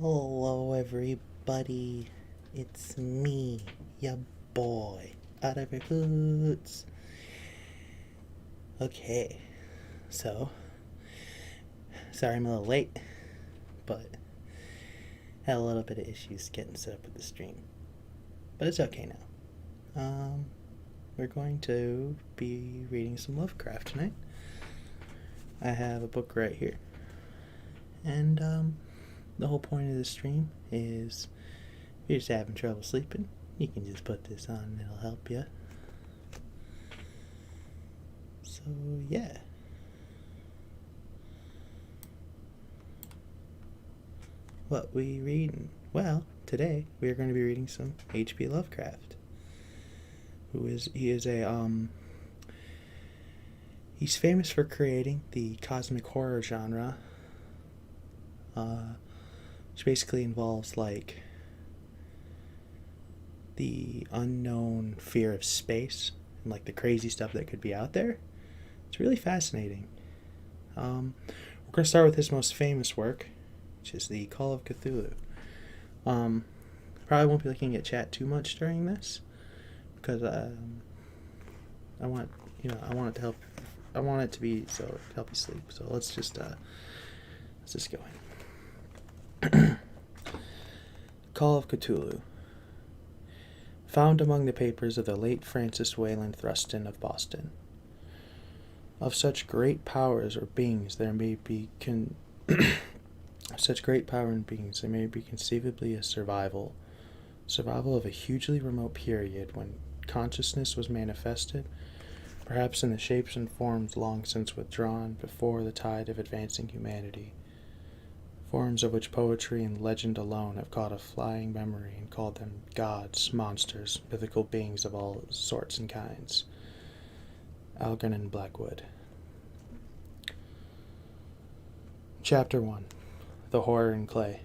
Hello, everybody. It's me, your boy, Oliver Hoots. Okay, so sorry I'm a little late, but had a little bit of issues getting set up with the stream, but it's okay now. We're going to be reading some Lovecraft tonight. I have a book right here, and the whole point of the stream is if you're just having trouble sleeping, you can just put this on and it'll help you. So, yeah. What we reading? Well, today we are going to be reading some H.P. Lovecraft. He's famous for creating the cosmic horror genre, which basically involves like the unknown fear of space and like the crazy stuff that could be out there. It's really fascinating. We're going to start with his most famous work, which is the Call of Cthulhu. Probably won't be looking at chat too much during this because I want it to help. I want it to be to help you sleep. So let's just go in. Call of Cthulhu. Found among the papers of the late Francis Wayland Thruston of Boston. Of such great powers or beings there may be such great power in beings there may be conceivably a survival of a hugely remote period when consciousness was manifested, perhaps in the shapes and forms long since withdrawn before the tide of advancing humanity, forms of which poetry and legend alone have caught a flying memory and called them gods, monsters, mythical beings of all sorts and kinds. Algernon Blackwood. Chapter 1. The Horror in Clay.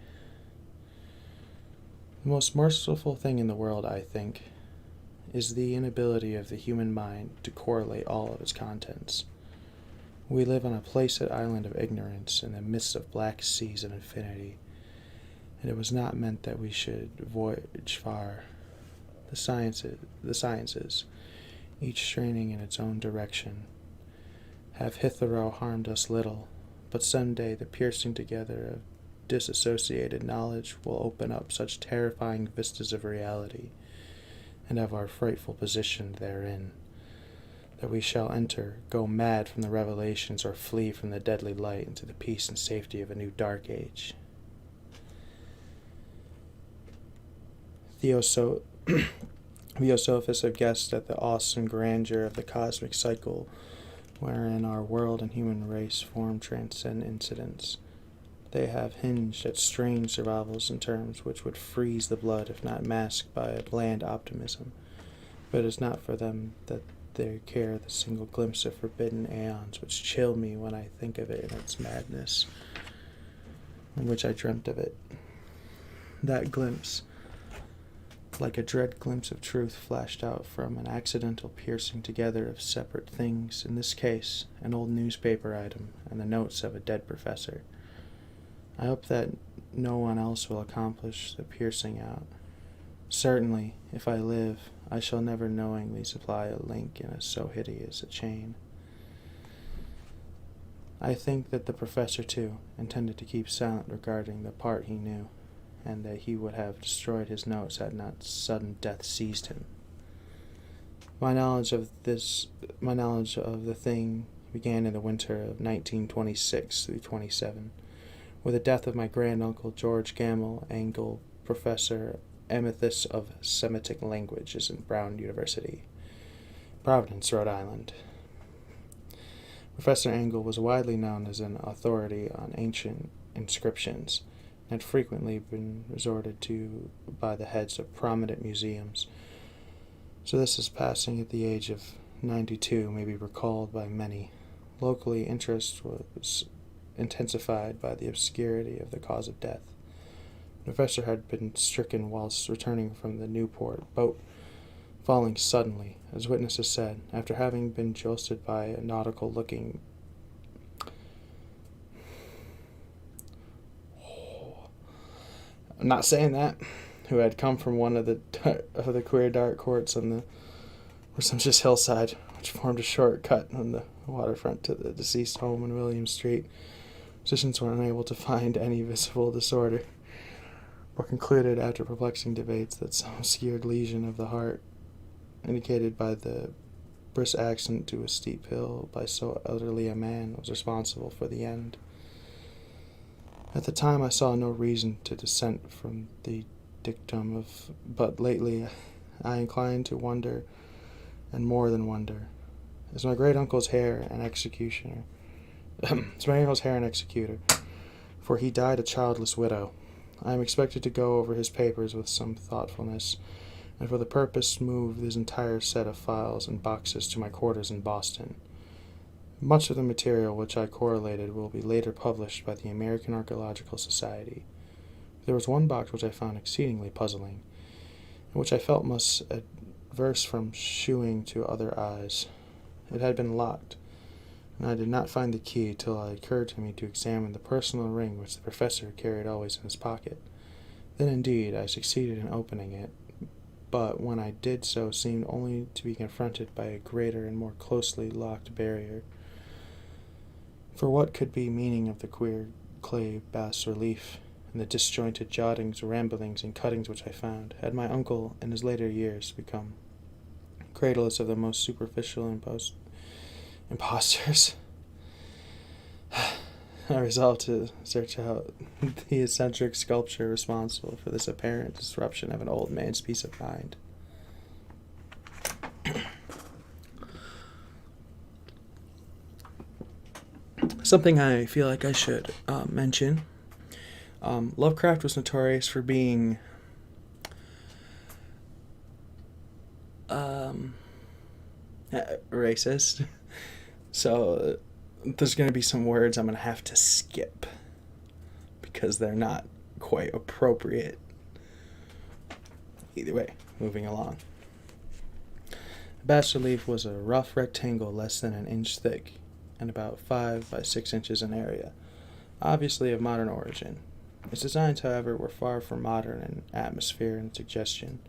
The most merciful thing in the world, I think, is the inability of the human mind to correlate all of its contents. We live on a placid island of ignorance in the midst of black seas of infinity, and it was not meant that we should voyage far. The sciences, each straining in its own direction, have hitherto harmed us little, but some day the piercing together of disassociated knowledge will open up such terrifying vistas of reality and of our frightful position therein, that we shall go mad from the revelations, or flee from the deadly light into the peace and safety of a new dark age. Theosophists have guessed at the awesome grandeur of the cosmic cycle wherein our world and human race form transcendent incidents. They have hinged at strange survivals in terms which would freeze the blood if not masked by a bland optimism, but it is not for them that they care the single glimpse of forbidden aeons which chill me when I think of it in its madness, in which I dreamt of it. That glimpse, like a dread glimpse of truth, flashed out from an accidental piercing together of separate things, in this case, an old newspaper item and the notes of a dead professor. I hope that no one else will accomplish the piercing out. Certainly, if I live, I shall never knowingly supply a link in so hideous a chain. I think that the professor, too, intended to keep silent regarding the part he knew, and that he would have destroyed his notes had not sudden death seized him. My knowledge of the thing began in the winter of 1926 through 27, with the death of my granduncle George Gamble Angle, Professor Emeritus of Semitic Languages in Brown University, Providence, Rhode Island. Professor Angle was widely known as an authority on ancient inscriptions, and had frequently been resorted to by the heads of prominent museums. So this is passing at the age of 92 may be recalled by many. Locally, interest was intensified by the obscurity of the cause of death. The professor had been stricken whilst returning from the Newport boat, falling suddenly, as witnesses said, after having been jostled by a nautical-looking I'm not saying that, who had come from one of the queer dark courts on the presumptuous hillside, which formed a shortcut on the waterfront to the deceased home in William Street. Physicians were unable to find any visible disorder, but concluded after perplexing debates that some obscured lesion of the heart, indicated by the brisk ascent to a steep hill by so elderly a man, was responsible for the end. At the time I saw no reason to dissent from the dictum but lately I inclined to wonder, and more than wonder. Is my great-uncle's heir an executioner? Is my uncle's heir an executor? For he died a childless widow. I am expected to go over his papers with some thoughtfulness, and for the purpose move his entire set of files and boxes to my quarters in Boston. Much of the material which I correlated will be later published by the American Archaeological Society. There was one box which I found exceedingly puzzling, and which I felt must adverse from shewing to other eyes. It had been locked, and I did not find the key till it occurred to me to examine the personal ring which the professor carried always in his pocket. Then, indeed, I succeeded in opening it, but when I did so seemed only to be confronted by a greater and more closely locked barrier. For what could be meaning of the queer clay bas-relief, and the disjointed jottings, ramblings, and cuttings which I found? Had my uncle, in his later years, become credulous of the most superficial impostors? I resolved to search out the eccentric sculpture responsible for this apparent disruption of an old man's peace of mind. Something I feel like I should mention. Lovecraft was notorious for being racist. So there's going to be some words I'm going to have to skip because they're not quite appropriate. Either way, moving along. The bas-relief was a rough rectangle less than an inch thick and about 5 by 6 inches in area, obviously of modern origin. Its designs, however, were far from modern in atmosphere and suggestion,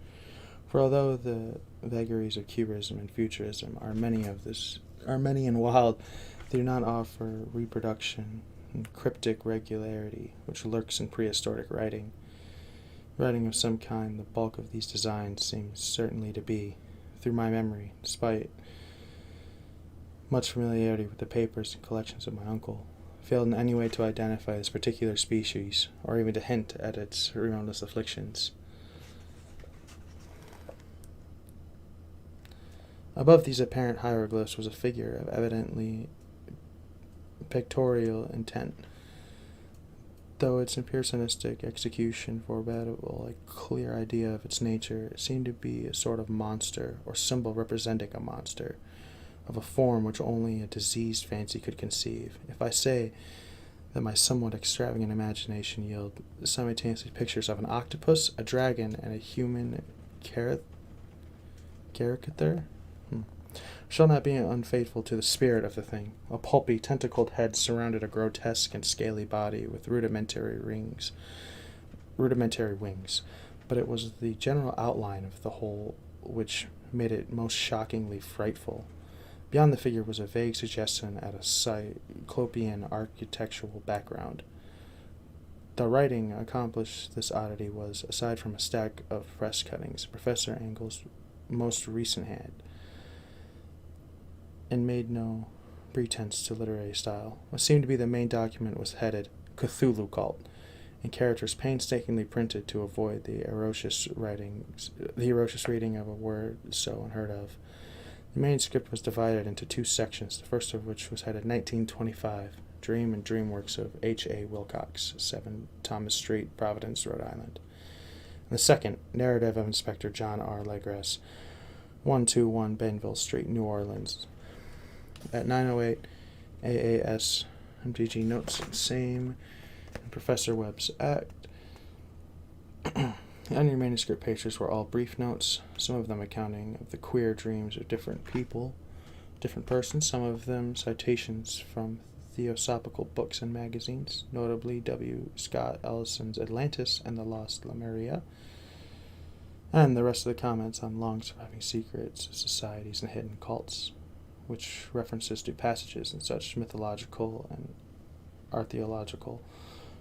for although the vagaries of Cubism and Futurism are many and wild, they do not offer reproduction and cryptic regularity which lurks in prehistoric writing. Writing of some kind, the bulk of these designs seems certainly to be, through my memory, despite much familiarity with the papers and collections of my uncle, failed in any way to identify this particular species, or even to hint at its erroneous afflictions. Above these apparent hieroglyphs was a figure of evidently pictorial intent, though its impressionistic execution forbade a clear idea of its nature. It seemed to be a sort of monster, or symbol representing a monster, of a form which only a diseased fancy could conceive. If I say that my somewhat extravagant imagination yielded simultaneously pictures of an octopus, a dragon, and a human caricature, shall not be unfaithful to the spirit of the thing. A pulpy, tentacled head surrounded a grotesque and scaly body with rudimentary wings. But it was the general outline of the whole which made it most shockingly frightful. Beyond the figure was a vague suggestion at a cyclopean architectural background. The writing accomplished this oddity was, aside from a stack of press cuttings, Professor Engel's most recent hand, and made no pretense to literary style. What seemed to be the main document was headed Cthulhu Cult, in characters painstakingly printed to avoid the atrocious reading of a word so unheard of. The manuscript was divided into 2 sections, the first of which was headed 1925, Dream and Dreamworks of H.A. Wilcox, 7 Thomas Street, Providence, Rhode Island. And the second, Narrative of Inspector John R. Legras, 121 Benville Street, New Orleans, at 908 AAS MTG Notes, same, and Professor Webb's Act. On your manuscript pages were all brief notes, some of them accounting of the queer dreams of different people, different persons, some of them citations from theosophical books and magazines, notably W. Scott Ellison's Atlantis and the Lost Lemuria, and the rest of the comments on long-surviving secrets, societies, and hidden cults, which references to passages in such mythological and archaeological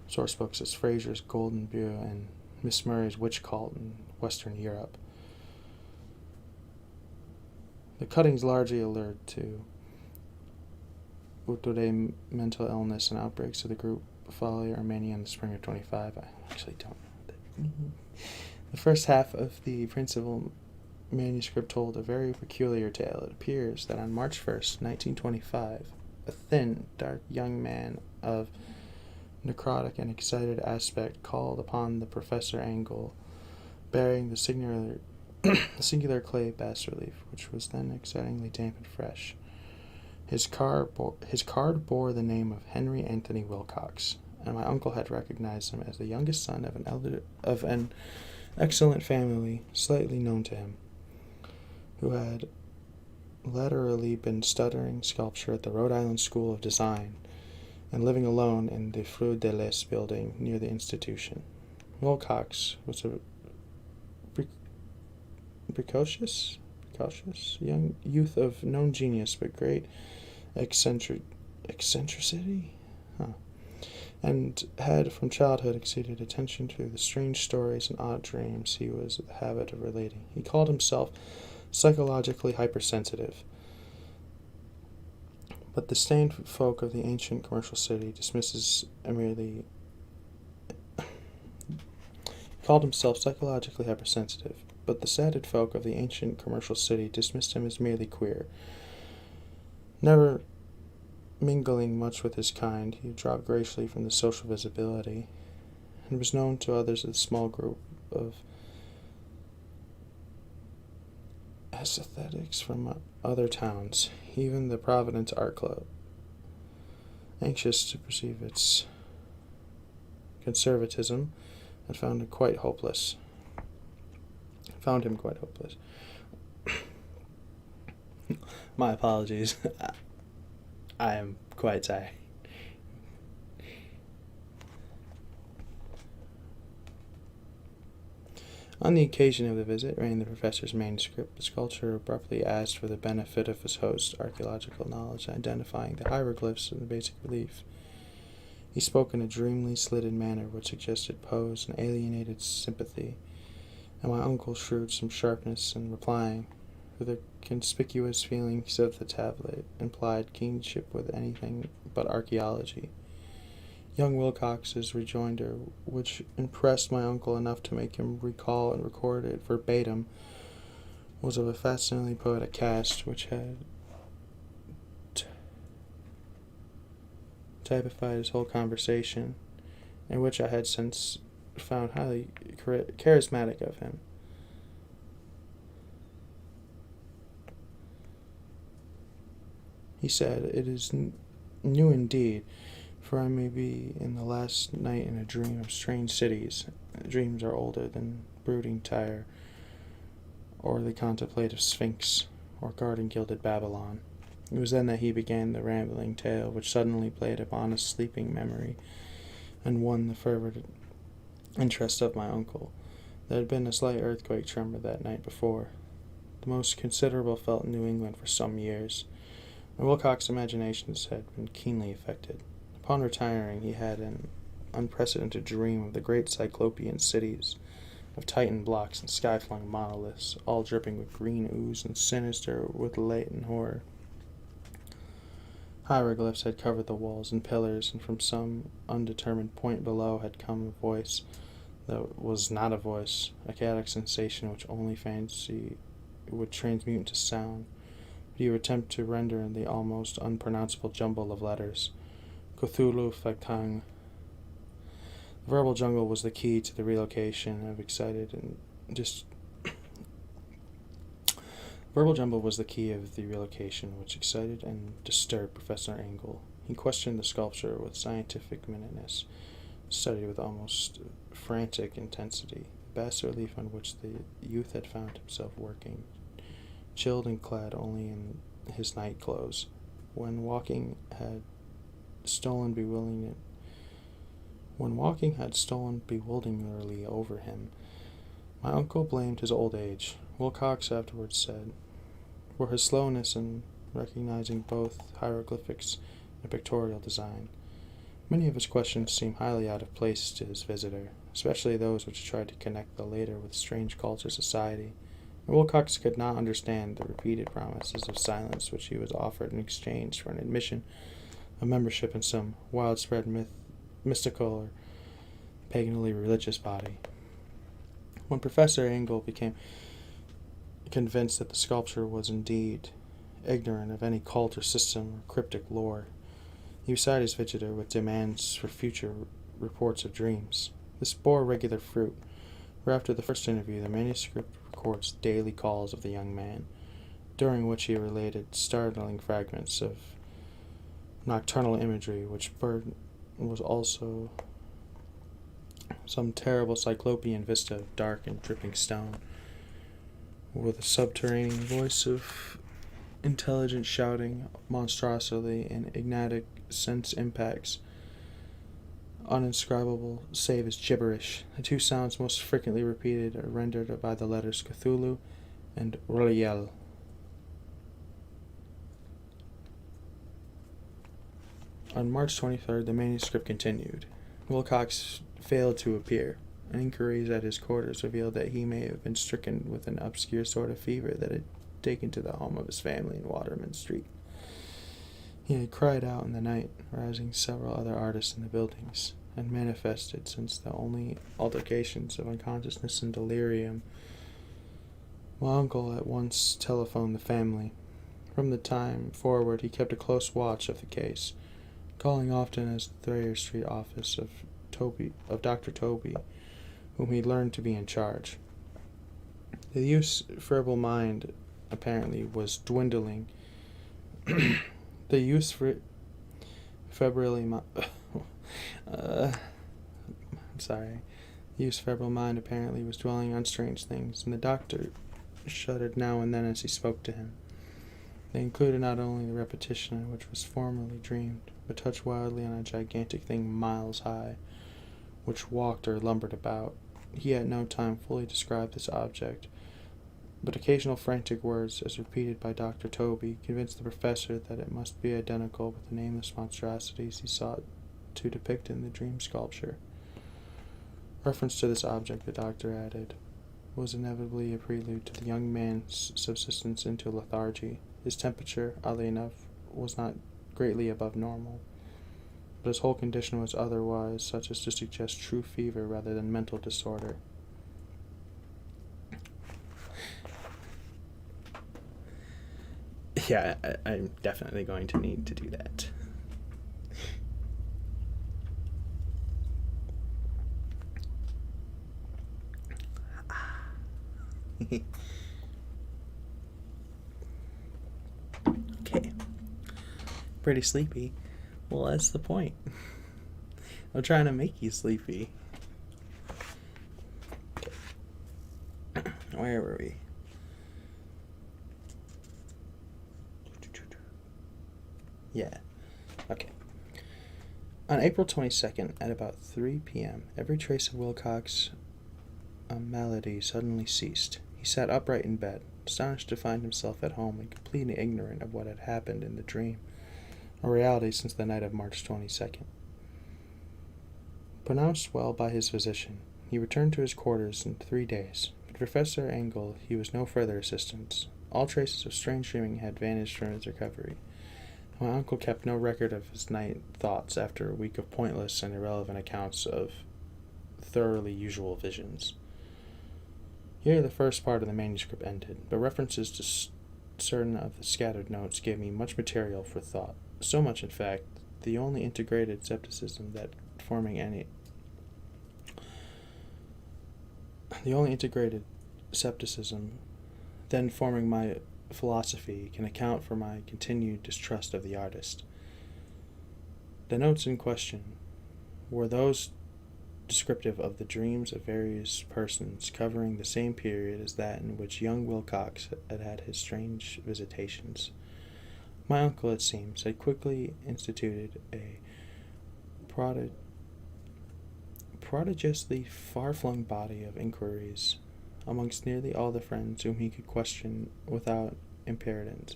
sourcebooks as Fraser's Golden Bough and Miss Murray's Witch Cult in Western Europe. The cuttings largely allude to Vtuber mental illness and outbreaks of the group Folly Armenia in the spring of 25. I actually don't know that. The first half of the principal manuscript told a very peculiar tale. It appears that on March 1st, 1925, a thin, dark young man of necrotic and excited aspect called upon the Professor Angle, bearing the singular clay bas-relief, which was then excitingly damp and fresh. His card bore the name of Henry Anthony Wilcox, and my uncle had recognized him as the youngest son of an excellent family slightly known to him, who had latterly been studying sculpture at the Rhode Island School of Design and living alone in the Fleur de Lis building near the institution. Wilcox was a precocious young youth of known genius but great eccentricity, and had from childhood exceeded attention to the strange stories and odd dreams he was in the habit of relating. He called himself psychologically hypersensitive, but the stained folk of the ancient commercial city dismisses merely. He called himself psychologically hypersensitive, but the sated folk of the ancient commercial city dismissed him as merely queer. Never mingling much with his kind, he dropped gracefully from the social visibility, and was known to others as a small group of aesthetics from other towns, even the Providence Art Club, anxious to perceive its conservatism, had found him quite hopeless. My apologies. I am quite tired. On the occasion of the visit, reading the professor's manuscript, the sculptor abruptly asked for the benefit of his host's archaeological knowledge, identifying the hieroglyphs in the basic relief. He spoke in a dreamily slitted manner which suggested pose and alienated sympathy, and my uncle shrewd some sharpness in replying, for the conspicuous feelings of the tablet implied kinship with anything but archaeology. Young Wilcox's rejoinder, which impressed my uncle enough to make him recall and record it verbatim, was of a fascinatingly poetic cast, which had typified his whole conversation, and which I had since found highly charismatic of him. He said, "It is new indeed, for I may be in the last night in a dream of strange cities. Dreams are older than brooding Tyre, or the contemplative Sphinx, or garden-gilded Babylon." It was then that he began the rambling tale, which suddenly played upon a sleeping memory, and won the fervent interest of my uncle. There had been a slight earthquake tremor that night before, the most considerable felt in New England for some years, and Wilcox's imaginations had been keenly affected. Upon retiring, he had an unprecedented dream of the great cyclopean cities, of Titan blocks and sky-flung monoliths, all dripping with green ooze and sinister with latent horror. Hieroglyphs had covered the walls and pillars, and from some undetermined point below had come a voice that was not a voice, a chaotic sensation which only fancy would transmute into sound, but he would attempt to render in the almost unpronounceable jumble of letters. Cthulhu Factang. The verbal jungle was the key to the relocation of excited and Verbal jumble was the key of the relocation which excited and disturbed Professor Angle. He questioned the sculpture with scientific minuteness, studied with almost frantic intensity the bas-relief on which the youth had found himself working, chilled and clad only in his night clothes. When walking had stolen bewilderingly over him. My uncle blamed his old age. Wilcox afterwards said, for his slowness in recognizing both hieroglyphics and pictorial design. Many of his questions seemed highly out of place to his visitor, especially those which tried to connect the later with strange culture society. And Wilcox could not understand the repeated promises of silence which he was offered in exchange for an admission of membership in some widespread mystical or paganally religious body. When Professor Engel became convinced that the sculpture was indeed ignorant of any cult or system or cryptic lore, he beside his visitor with demands for future reports of dreams. This bore regular fruit, for after the first interview the manuscript records daily calls of the young man, during which he related startling fragments of nocturnal imagery which was also some terrible cyclopean vista of dark and dripping stone, with a subterranean voice of intelligent shouting monstrosity and enigmatic sense impacts, uninscribable save as gibberish. The two sounds most frequently repeated are rendered by the letters Cthulhu and Uriel. On March 23rd, the manuscript continued. Wilcox failed to appear. Inquiries at his quarters revealed that he may have been stricken with an obscure sort of fever that had taken to the home of his family in Waterman Street. He had cried out in the night, rousing several other artists in the buildings, and manifested since the only altercations of unconsciousness and delirium. My uncle at once telephoned the family. From the time forward he kept a close watch of the case, calling often at the Thayer Street office of Dr. Toby, whom he learned to be in charge. The youth's feeble mind apparently was dwindling. The youth's febrile mind apparently was dwelling on strange things, and the doctor shuddered now and then as he spoke to him. They included not only the repetition which was formerly dreamed, but touched wildly on a gigantic thing miles high, which walked or lumbered about. He at no time fully described this object, but occasional frantic words, as repeated by Dr. Toby, convinced the professor that it must be identical with the nameless monstrosities he sought to depict in the dream sculpture. Reference to this object, the doctor added, was inevitably a prelude to the young man's subsidence into lethargy. His temperature, oddly enough, was not greatly above normal, but his whole condition was otherwise such as to suggest true fever rather than mental disorder. Yeah, I'm definitely going to need to do that. Okay. Pretty sleepy. Well, that's the point. I'm trying to make you sleepy. Okay. Where were we? Yeah. Okay. On April 22nd, at about 3 p.m., every trace of Wilcox's malady suddenly ceased. He sat upright in bed, astonished to find himself at home and completely ignorant of what had happened in the dream, a reality since the night of March 22nd. Pronounced well by his physician, he returned to his quarters in 3 days, but Professor Engel he was no further assistance. All traces of strange dreaming had vanished from his recovery. My uncle kept no record of his night thoughts after a week of pointless and irrelevant accounts of thoroughly usual visions. Here the first part of the manuscript ended, but references to certain of the scattered notes gave me much material for thought. So much, in fact, the only integrated skepticism then forming my philosophy can account for my continued distrust of the artist. The notes in question were those descriptive of the dreams of various persons covering the same period as that in which young Wilcox had had his strange visitations. My uncle, it seems, had quickly instituted a prodigiously far-flung body of inquiries amongst nearly all the friends whom he could question without imperdence,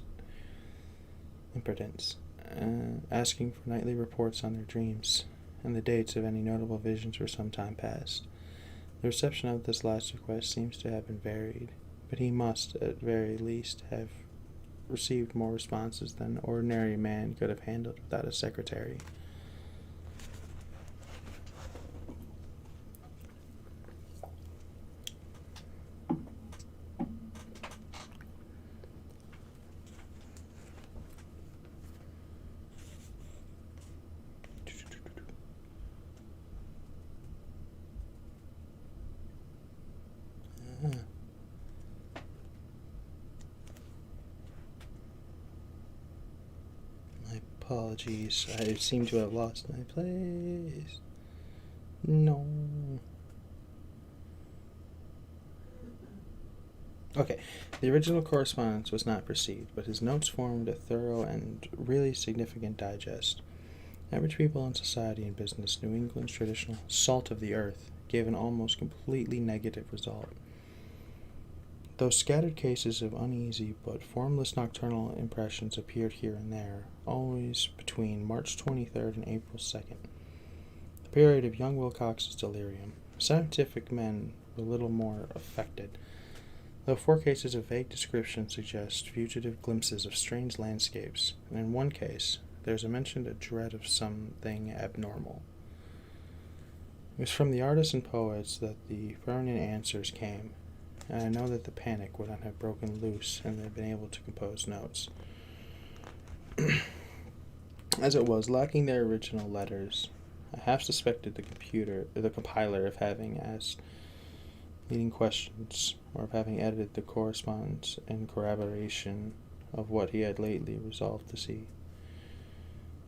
asking for nightly reports on their dreams and the dates of any notable visions for some time past. The reception of this last request seems to have been varied, but he must, at very least, have received more responses than an ordinary man could have handled without a secretary. My apologies. I seem to have lost my place. No. Okay, the original correspondence was not perceived, but his notes formed a thorough and really significant digest. Average people in society and business, New England's traditional salt of the earth, gave an almost completely negative result. Though scattered cases of uneasy but formless nocturnal impressions appeared here and there, always between March 23rd and April 2nd, the period of young Wilcox's delirium, scientific men were little more affected, though 4 cases of vague description suggest fugitive glimpses of strange landscapes, and in one case there is mentioned a dread of something abnormal. It was from the artists and poets that the permanent answers came, and I know that the panic would not have broken loose and they had been able to compose notes. As it was, lacking their original letters, I half suspected the compiler of having asked leading questions, or of having edited the correspondence in corroboration of what he had lately resolved to see.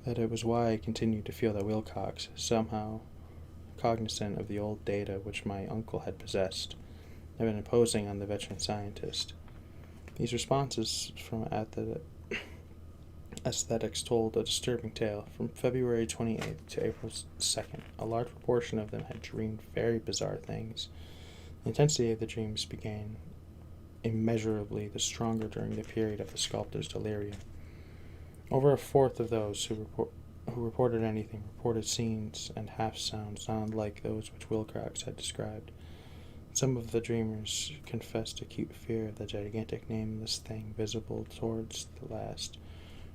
That it was why I continued to feel that Wilcox, somehow cognizant of the old data which my uncle had possessed, had been imposing on the veteran scientist. These responses from aesthetics told a disturbing tale. From February 28th to April 2nd, a large proportion of them had dreamed very bizarre things. The intensity of the dreams became immeasurably the stronger during the period of the sculptor's delirium. Over a fourth of those who reported anything reported scenes and half-sounds not unlike those which Wilcox had described. Some of the dreamers confessed acute fear of the gigantic nameless thing visible towards the last.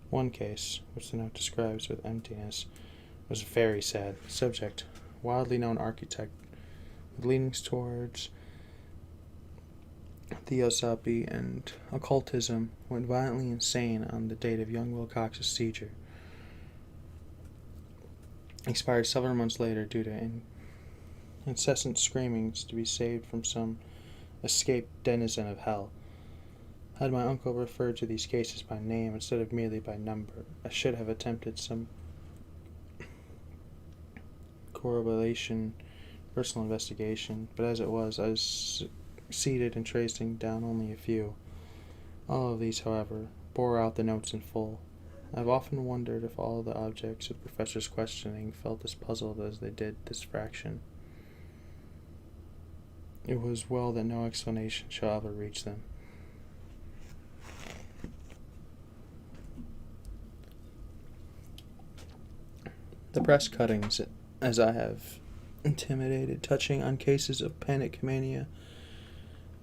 One case, which the note describes with emptiness, was very sad. The subject, widely known architect, with leanings towards theosophy and occultism, went violently insane on the date of young Wilcox's seizure. Expired several months later due to incessant screamings to be saved from some escaped denizen of hell. Had my uncle referred to these cases by name instead of merely by number, I should have attempted some correlation, personal investigation, but as it was, I succeeded in tracing down only a few. All of these, however, bore out the notes in full. I have often wondered if all the objects of the professor's questioning felt as puzzled as they did this fraction. It was well that no explanation shall ever reach them. The press cuttings, as I have intimated, touching on cases of panic mania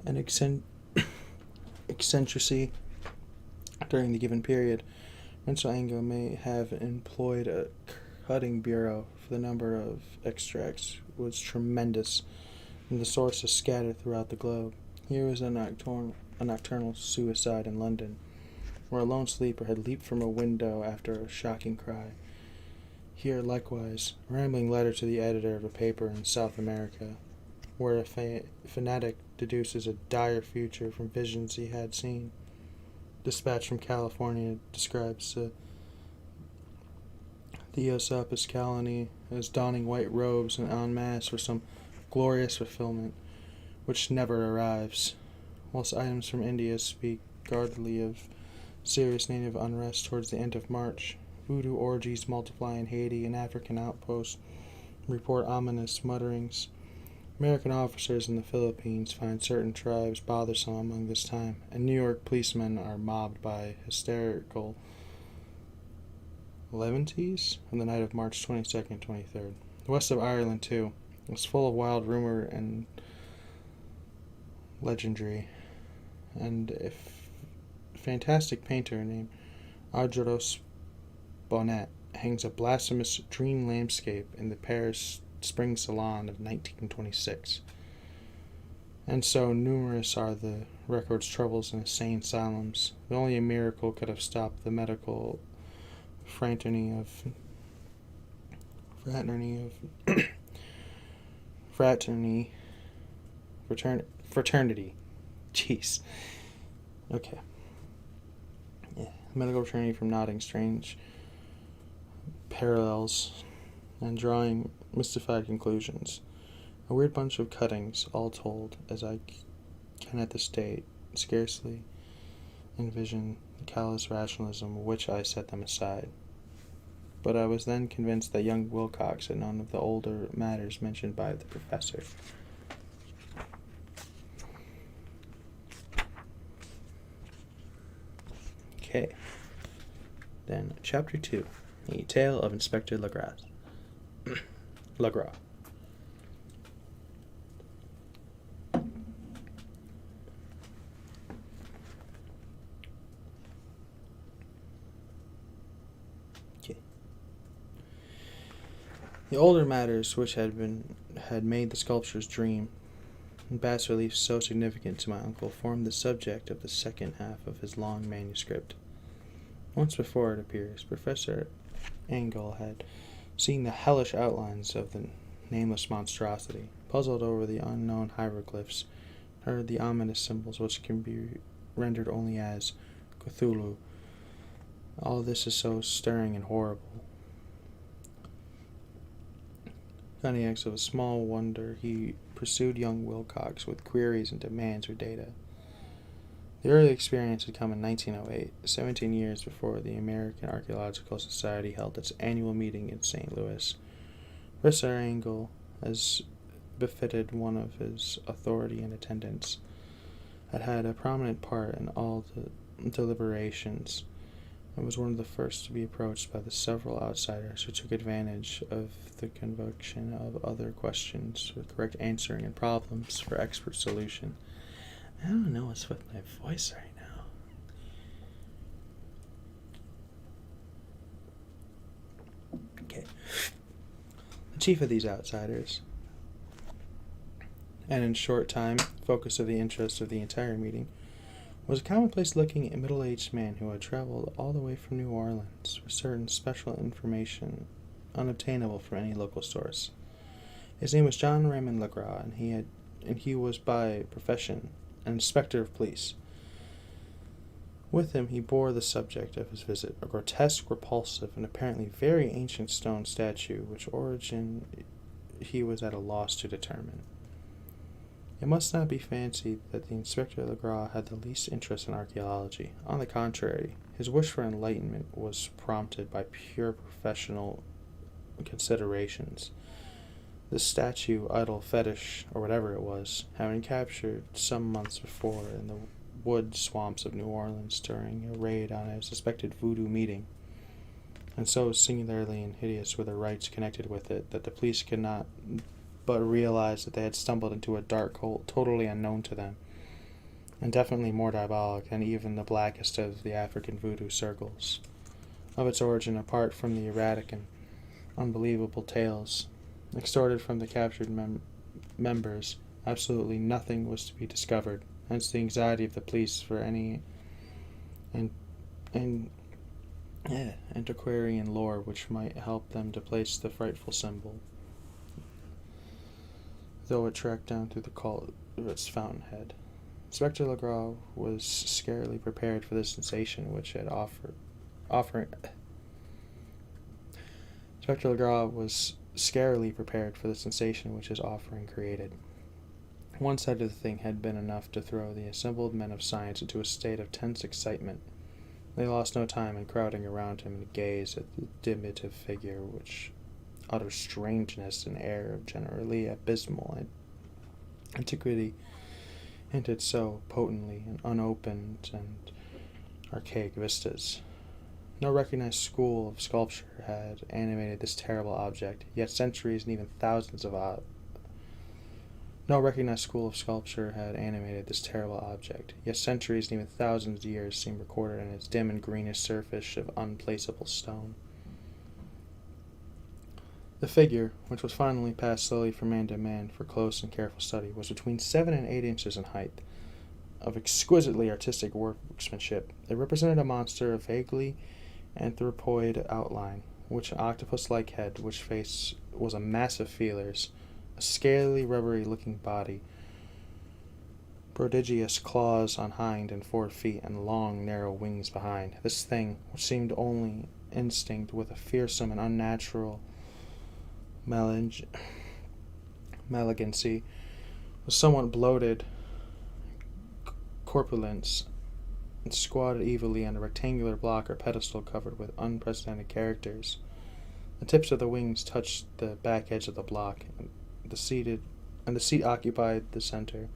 and eccentricity during the given period, Renzo may have employed a cutting bureau, for the number of extracts was tremendous, and the sources scattered throughout the globe. Here was a nocturnal suicide in London, where a lone sleeper had leaped from a window after a shocking cry. Here, likewise, a rambling letter to the editor of a paper in South America, where a fanatic deduces a dire future from visions he had seen. Dispatch from California describes Theosopus colony as donning white robes and en masse for some glorious fulfillment, which never arrives, whilst items from India speak guardedly of Serious native unrest towards the end of March. Voodoo orgies multiply in Haiti, and African outposts report ominous mutterings. American officers in the Philippines find certain tribes bothersome among this time, and New York policemen are mobbed by hysterical levanties on the night of March 22nd, 23rd. The west of Ireland, too, was full of wild rumor and legendary, and a fantastic painter named Adros Bonnet hangs a blasphemous dream landscape in the Paris Spring Salon of 1926. And so numerous are the record's troubles in insane asylums that only a miracle could have stopped the medical fraternity, jeez. Okay. Yeah, medical fraternity from nodding strange parallels and drawing mystified conclusions. A weird bunch of cuttings, all told, as I can at this date scarcely envision the callous rationalism with which I set them aside. But I was then convinced that young Wilcox had none of the older matters mentioned by the professor. Okay. Then, Chapter 2, A Tale of Inspector Legras. Legras. Okay. The older matters which had made the sculptor's dream and bas relief so significant to my uncle formed the subject of the second half of his long manuscript. Once before, it appears, Professor Engel had seen the hellish outlines of the nameless monstrosity, puzzled over the unknown hieroglyphs, heard the ominous symbols which can be rendered only as Cthulhu. All this is so stirring and horrible. Coniacs of a small wonder, he pursued young Wilcox with queries and demands for data. The early experience had come in 1908, 17 years before the American Archaeological Society held its annual meeting in St. Louis. Professor Engel, as befitted one of his authority and attendance, had had a prominent part in all the deliberations, and was one of the first to be approached by the several outsiders who took advantage of the conviction of other questions with correct answering and problems for expert solution. I don't know what's with my voice right now. Okay. The chief of these outsiders, and in short time, focus of the interest of the entire meeting, was a commonplace-looking middle-aged man who had traveled all the way from New Orleans for certain special information unobtainable from any local source. His name was John Raymond Legras, and he was by profession an inspector of police. With him he bore the subject of his visit, a grotesque, repulsive, and apparently very ancient stone statue, which origin he was at a loss to determine. It must not be fancied that the Inspector Legras had the least interest in archaeology. On the contrary, his wish for enlightenment was prompted by pure professional considerations. The statue, idol, fetish, or whatever it was, having captured some months before in the wood swamps of New Orleans during a raid on a suspected voodoo meeting, and so singularly and hideous were the rites connected with it that the police could not but realize that they had stumbled into a dark hole totally unknown to them, and definitely more diabolic than even the blackest of the African voodoo circles. Of its origin, apart from the erratic and unbelievable tales extorted from the captured members, absolutely nothing was to be discovered, hence the anxiety of the police for any antiquarian lore which might help them to place the frightful symbol, though it tracked down through the cult of its fountainhead. Inspector Legras was scarcely prepared for the sensation which had Inspector Legras was scarcely prepared for the sensation which his offering created. One side of the thing had been enough to throw the assembled men of science into a state of tense excitement. They lost no time in crowding around him and gazed at the diminutive figure, which utter strangeness and air of generally abysmal antiquity hinted so potently in unopened and archaic vistas. No recognized school of sculpture had animated this terrible object, yet centuries and even thousands of No recognized school of sculpture had animated this terrible object, yet centuries and even thousands of years seemed recorded in its dim and greenish surface of unplaceable stone. The figure, which was finally passed slowly from man to man for close and careful study, was between 7 and 8 inches in height, of exquisitely artistic workmanship. It represented a monster of vaguely anthropoid outline, which an octopus-like head, which face was a mass of feelers, a scaly, rubbery-looking body, prodigious claws on hind and fore feet, and long, narrow wings behind. This thing, which seemed only instinct with a fearsome and unnatural malignancy, was somewhat bloated corpulence, and squatted evilly on a rectangular block or pedestal covered with unprecedented characters. The tips of the wings touched the back edge of the block, and the seat occupied the center,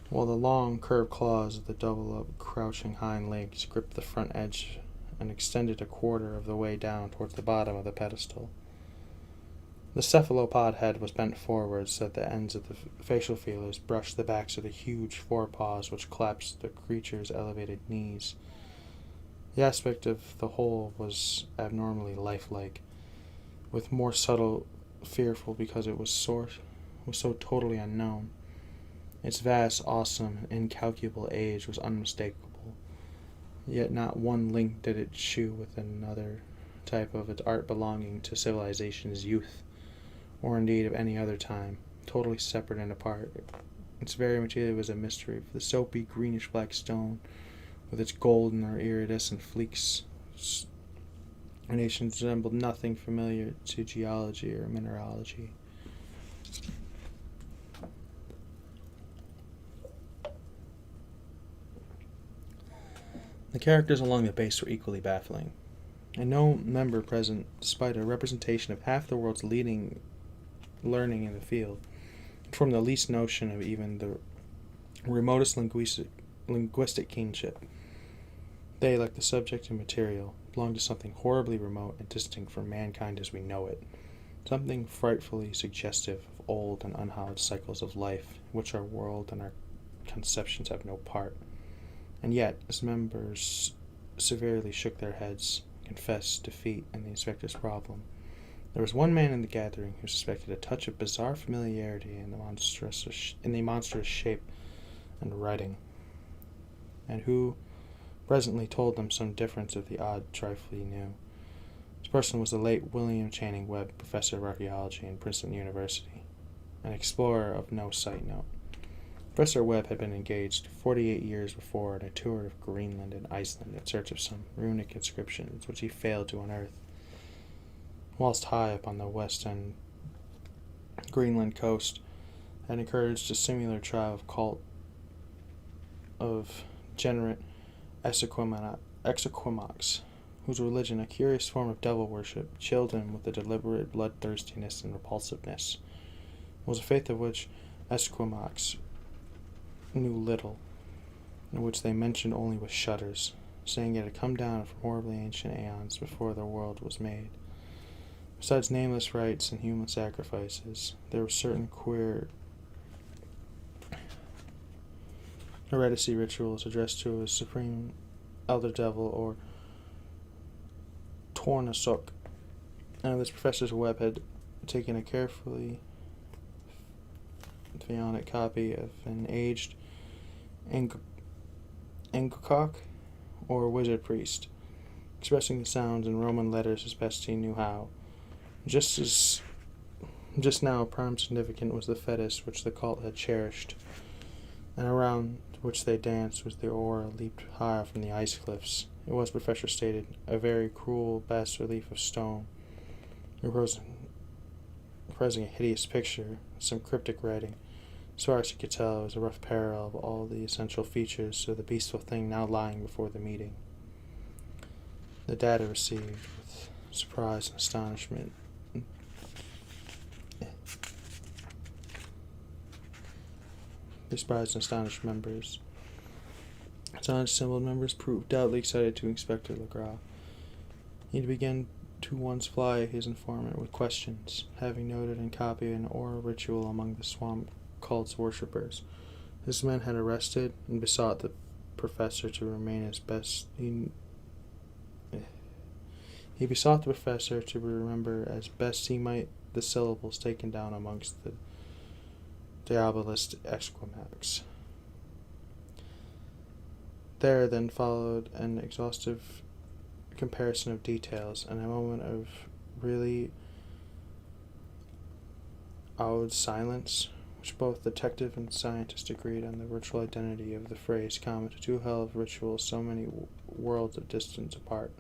while the long, curved claws of the double-up, crouching hind legs gripped the front edge and extended a quarter of the way down towards the bottom of the pedestal. The cephalopod head was bent forward so that the ends of the facial feelers brushed the backs of the huge forepaws which clasped the creature's elevated knees. The aspect of the whole was abnormally lifelike, with more subtle fearful because it was so totally unknown. Its vast, awesome, incalculable age was unmistakable, yet not one link did it shew with another type of its art belonging to civilization's youth, or indeed of any other time, totally separate and apart. Its very material was a mystery, for the soapy, greenish-black stone, with its golden or iridescent fleeks, nations resembled nothing familiar to geology or mineralogy. The characters along the base were equally baffling, and no member present, despite a representation of half the world's leading learning in the field, formed the least notion of even the remotest linguistic kinship. They, like the subject and material, belonged to something horribly remote and distinct from mankind as we know it, something frightfully suggestive of old and unhallowed cycles of life, in which our world and our conceptions have no part. And yet, as members severely shook their heads, confessed defeat in the inspector's problem, there was one man in the gathering who suspected a touch of bizarre familiarity in the monstrous shape and writing, and who presently told them some difference of the odd trifle he knew. This person was the late William Channing Webb, professor of archaeology in Princeton University, an explorer of no slight note. Professor Webb had been engaged 48 years before in a tour of Greenland and Iceland in search of some runic inscriptions which he failed to unearth. Whilst high up on the western Greenland coast, had encouraged a similar tribe of cult of degenerate Esquimaux, whose religion, a curious form of devil worship, chilled him with a deliberate bloodthirstiness and repulsiveness. It was a faith of which Esquimaux knew little, and which they mentioned only with shudders, saying it had come down from horribly ancient aeons before the world was made. Besides nameless rites and human sacrifices, there were certain queer heredity rituals addressed to a supreme elder devil or Tornasuk, and this Professor Webb had taken a carefully phonic copy of an aged Angkok or wizard priest, expressing the sounds in Roman letters as best he knew how. Just now, prime significant was the fetish which the cult had cherished, and around which they danced as the aura leaped higher from the ice cliffs. It was, Professor stated, a very cruel bas-relief of stone, reprising a hideous picture, some cryptic writing. As far as he could tell, it was a rough parallel of all the essential features of the beastful thing now lying before the meeting. The data received with surprise and astonishment. The surprised and astonished members. Astonished assembled members proved doubly excited to Inspector Legras. He began to once ply his informant with questions, having noted and copied an oral ritual among the swamp cult's worshippers. His men had arrested and besought the professor to remain as best he besought the professor to remember as best he might the syllables taken down amongst the diabolist Esquimaux. There then followed an exhaustive comparison of details and a moment of really awed silence, which both detective and scientist agreed on the virtual identity of the phrase common to two hell of rituals so many worlds of distance apart.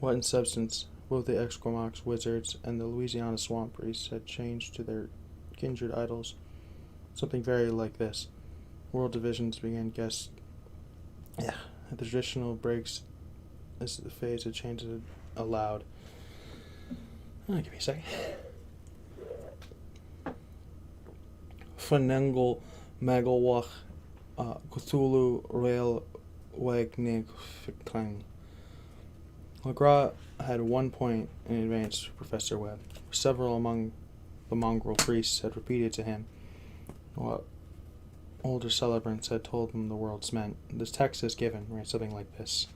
What in substance both the Esquimaux wizards and the Louisiana swamp priests had changed to their kindred idols. Something very like this. World divisions began at the traditional breaks as the phase had changed aloud. Give me a second. Fanengal Magalwach Cthulhu Rail Wagnig Fictang. Legras had 1 point in advance of Professor Webb. Several among the mongrel priests had repeated to him what older celebrants had told them the worlds meant. This text is given, right? Something like this.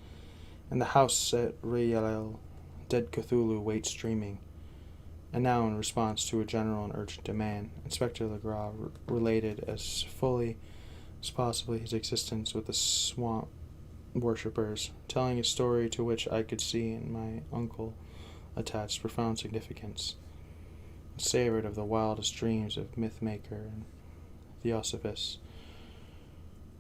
In the house at Riel, dead Cthulhu waits dreaming. And now, in response to a general and urgent demand, Inspector Legras related as fully as possibly his existence with the swamp worshippers, telling a story to which I could see in my uncle attached profound significance. It savored of the wildest dreams of Mythmaker and Theosophist.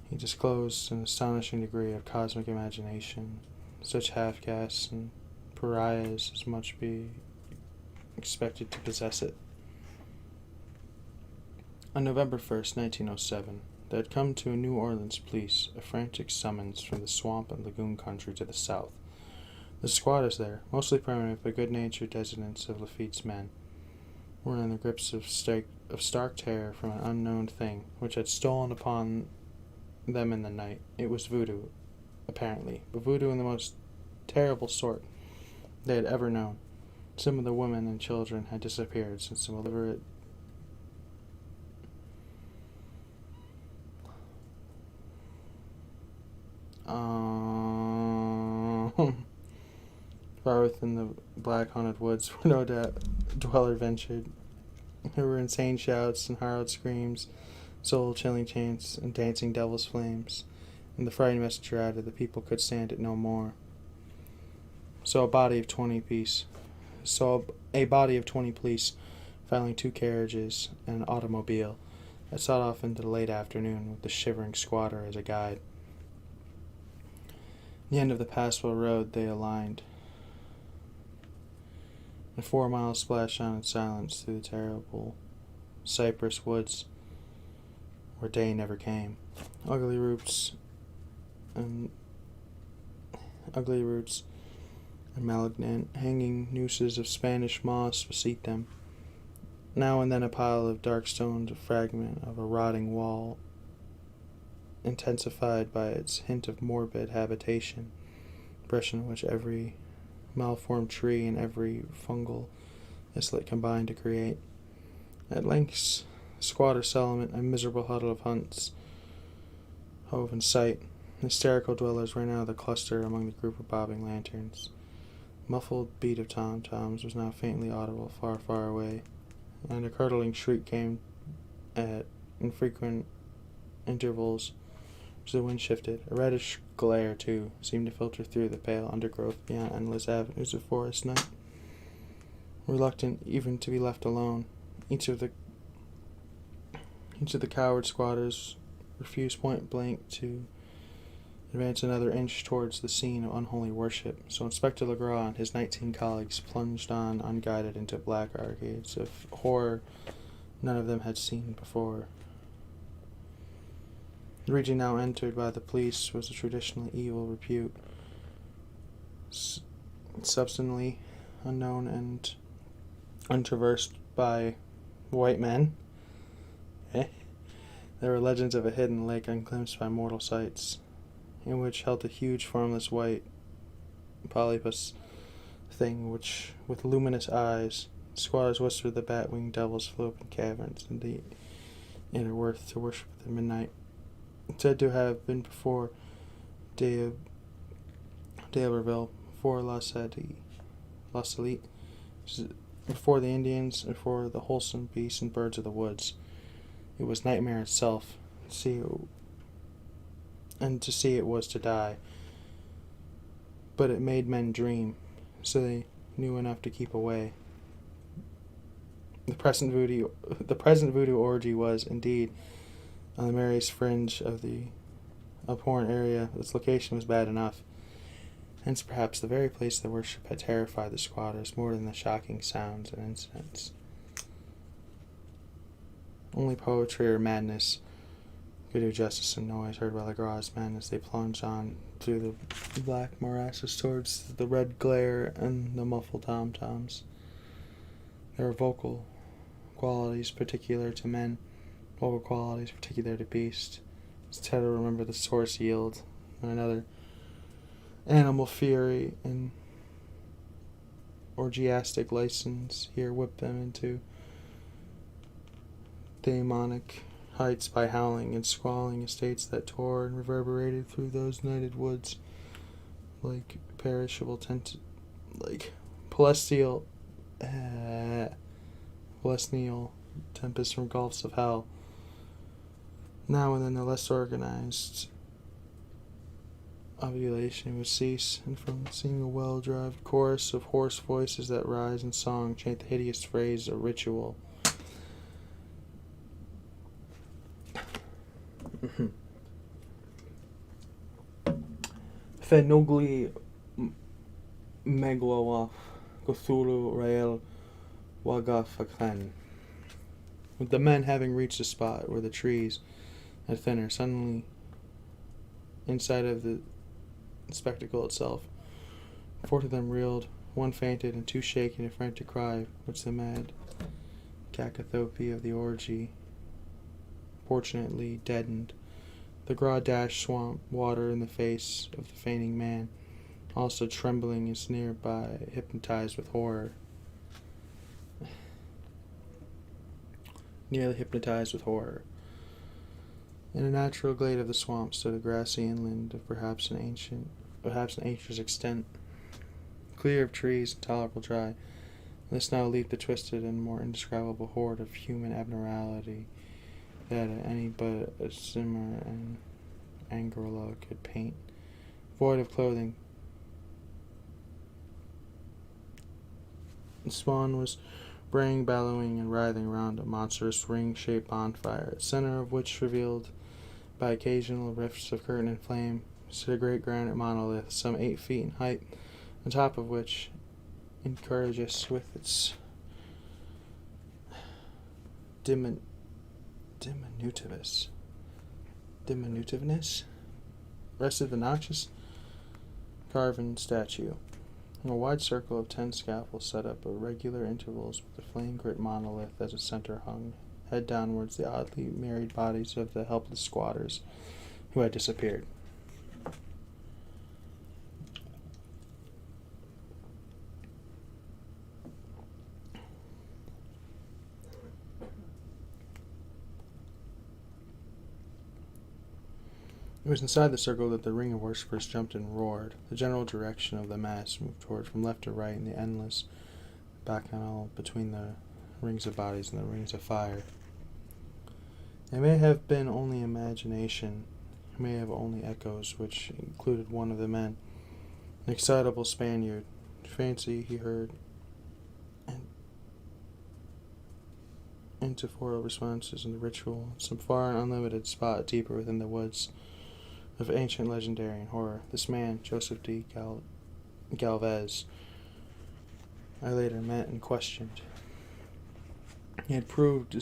He disclosed an astonishing degree of cosmic imagination. Such half-castes and pariahs as much be expected to possess it. On November 1st, 1907, there had come to New Orleans police a frantic summons from the swamp and lagoon country to the south. The squatters there, mostly primitive but good-natured descendants of Lafitte's men, were in the grips of stark terror from an unknown thing which had stolen upon them in the night. It was voodoo, apparently, but voodoo in the most terrible sort they had ever known. Some of the women and children had disappeared since the deliberate far within the black haunted woods where no dweller ventured. There were insane shouts and horrid screams, soul-chilling chants, and dancing devil's flames. And the frightened messenger added the people could stand it no more. So a body of 20 police, filing 2 carriages and an automobile, had set off into the late afternoon with the shivering squatter as a guide. At the end of the Passwell Road they aligned. A 4-mile splash on in silence through the terrible cypress woods where day never came. Ugly roots and malignant hanging nooses of Spanish moss beset them. Now and then a pile of dark stones, a fragment of a rotting wall, intensified by its hint of morbid habitation, impression which every malformed tree and every fungal islet combined to create. At length, squatter settlement, a miserable huddle of hunts, hove in sight. Hysterical dwellers ran out of the cluster among the group of bobbing lanterns. Muffled beat of tom-toms was now faintly audible far, far away, and a curdling shriek came at infrequent intervals as the wind shifted. A reddish glare, too, seemed to filter through the pale undergrowth beyond endless avenues of forest night. Reluctant even to be left alone, each of the coward squatters refused point blank to advance another inch towards the scene of unholy worship, so Inspector Legras and his 19 colleagues plunged on unguided into black arcades of horror none of them had seen before. The region now entered by the police was of traditionally evil repute. substantially unknown and untraversed by white men. There were legends of a hidden lake unglimpsed by mortal sights, in which held a huge formless white polypus thing which, with luminous eyes, squatters whispered the bat-winged devils flew up in caverns in the inner earth to worship at midnight. Said to have been before D'Iberville, before La Salette, before the Indians, before the wholesome beasts and birds of the woods. It was nightmare itself, to see it was to die. But it made men dream, so they knew enough to keep away. The present voodoo orgy was, indeed, on the merriest fringe of the abhorrent area. Its location was bad enough. Hence, perhaps, the very place of the worship had terrified the squatters more than the shocking sounds and incidents. Only poetry or madness could do justice and noise heard by the Gras men as they plunged on through the black morasses towards the red glare and the muffled tom-toms. There were vocal qualities particular to men, vocal qualities particular to beasts. Instead of remember the source yield and another animal fury and orgiastic license here whipped them into demonic heights by howling and squalling estates that tore and reverberated through those nighted woods like celestial tempests from gulfs of hell. Now and then the less organized ovulation would cease, and from singing a well-driven chorus of hoarse voices that rise in song chant the hideous phrase of ritual. Fenugli Meglowa Cthulhu Rael Wagafaklen. With the men having reached a spot where the trees had thinner, suddenly, inside of the spectacle itself, 4 of them reeled, 1 fainted, and 2 shaking a frantic cry, which the mad cacophony of the orgy fortunately deadened. The Gras dashed swamp water in the face of the fainting man, also trembling and nearby, hypnotized with horror. Nearly hypnotized with horror. In a natural glade of the swamp stood a grassy inland of perhaps an acre's extent, clear of trees and tolerable dry. This now leaped the twisted and more indescribable horde of human abnormality that any but a Zimmer and Angola could paint, void of clothing. The spawn was braying, bellowing, and writhing around a monstrous ring-shaped bonfire, its center of which, revealed by occasional rifts of curtain and flame, stood a great granite monolith, some 8 feet in height, on top of which, incongruous with its diminutiveness, rested the noxious carven statue. In a wide circle of 10 scaffolds set up at regular intervals with the flame-grit monolith as its center hung, head downwards, the oddly married bodies of the helpless squatters who had disappeared. It was inside the circle that the ring of worshippers jumped and roared. The general direction of the mass moved toward from left to right in the endless bacchanal between the rings of bodies and the rings of fire. It may have been only imagination, it may have only echoes, which included one of the men, an excitable Spaniard. Fancy he heard interforal responses in the ritual, some far and unlimited spot deeper within the woods of ancient legendary and horror. This man, Joseph D. Galvez, I later met and questioned. He had proved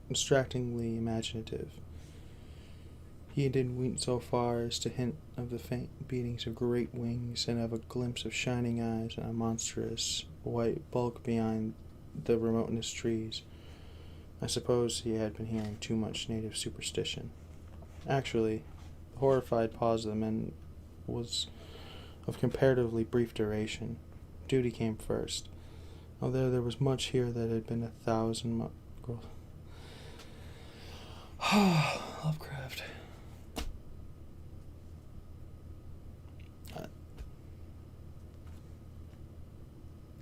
distractingly imaginative. He did went so far as to hint of the faint beatings of great wings and of a glimpse of shining eyes and a monstrous white bulk behind the remoteness trees. I suppose he had been hearing too much native superstition. Actually, the horrified pause of the men was of comparatively brief duration. Duty came first. Although there was much here that had been 1,000 Lovecraft.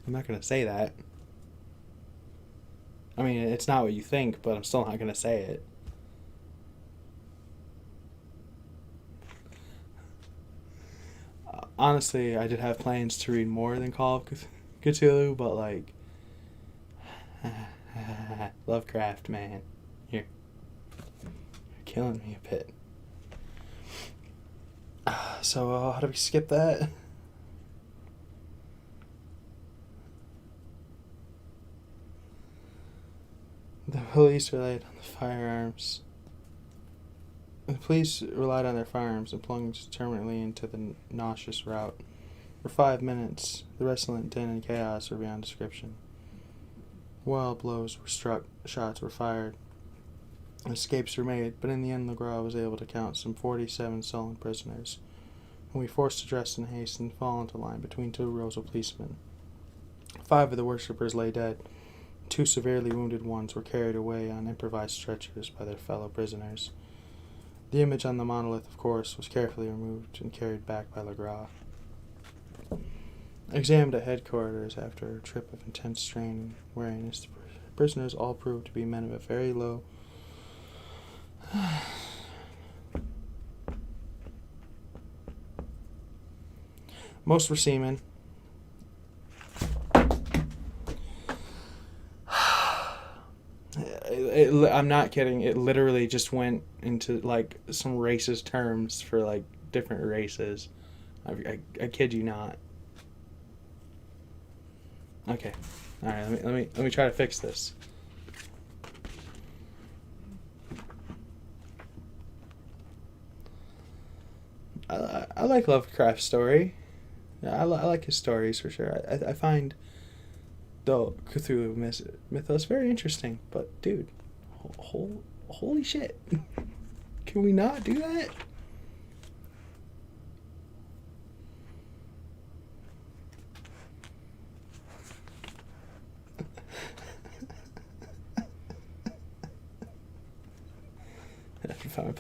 I'm not going to say that. I mean, it's not what you think, but I'm still not going to say it. Honestly, I did have plans to read more than Call of Cthulhu, but like, Lovecraft, man, you're killing me a bit. So how do we skip that? The police relied on their firearms and plunged determinedly into the nauseous rout. For 5 minutes, the resonant din and chaos were beyond description. Wild blows were struck, shots were fired, escapes were made, but in the end Legras was able to count some 47 sullen prisoners, whom we forced to dress in haste and fall into line between 2 rows of policemen. 5 of the worshippers lay dead. 2 severely wounded ones were carried away on improvised stretchers by their fellow prisoners. The image on the monolith, of course, was carefully removed and carried back by Legras. Examined at headquarters after a trip of intense strain and weariness, the prisoners all proved to be men of a very low most were seamen. I'm not kidding. It literally just went into like some racist terms for like different races. I kid you not. Okay, all right. Let me try to fix this. I like Lovecraft's story. I like his stories for sure. I find the Cthulhu mythos very interesting. But dude, holy shit, can we not do that?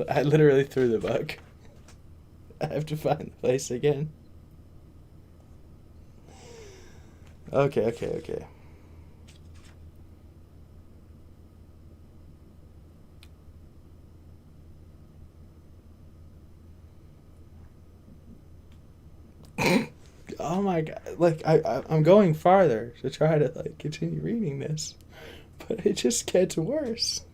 I literally threw the book. I have to find the place again. Okay. Oh my god! Like I'm going farther to try to like continue reading this, but it just gets worse.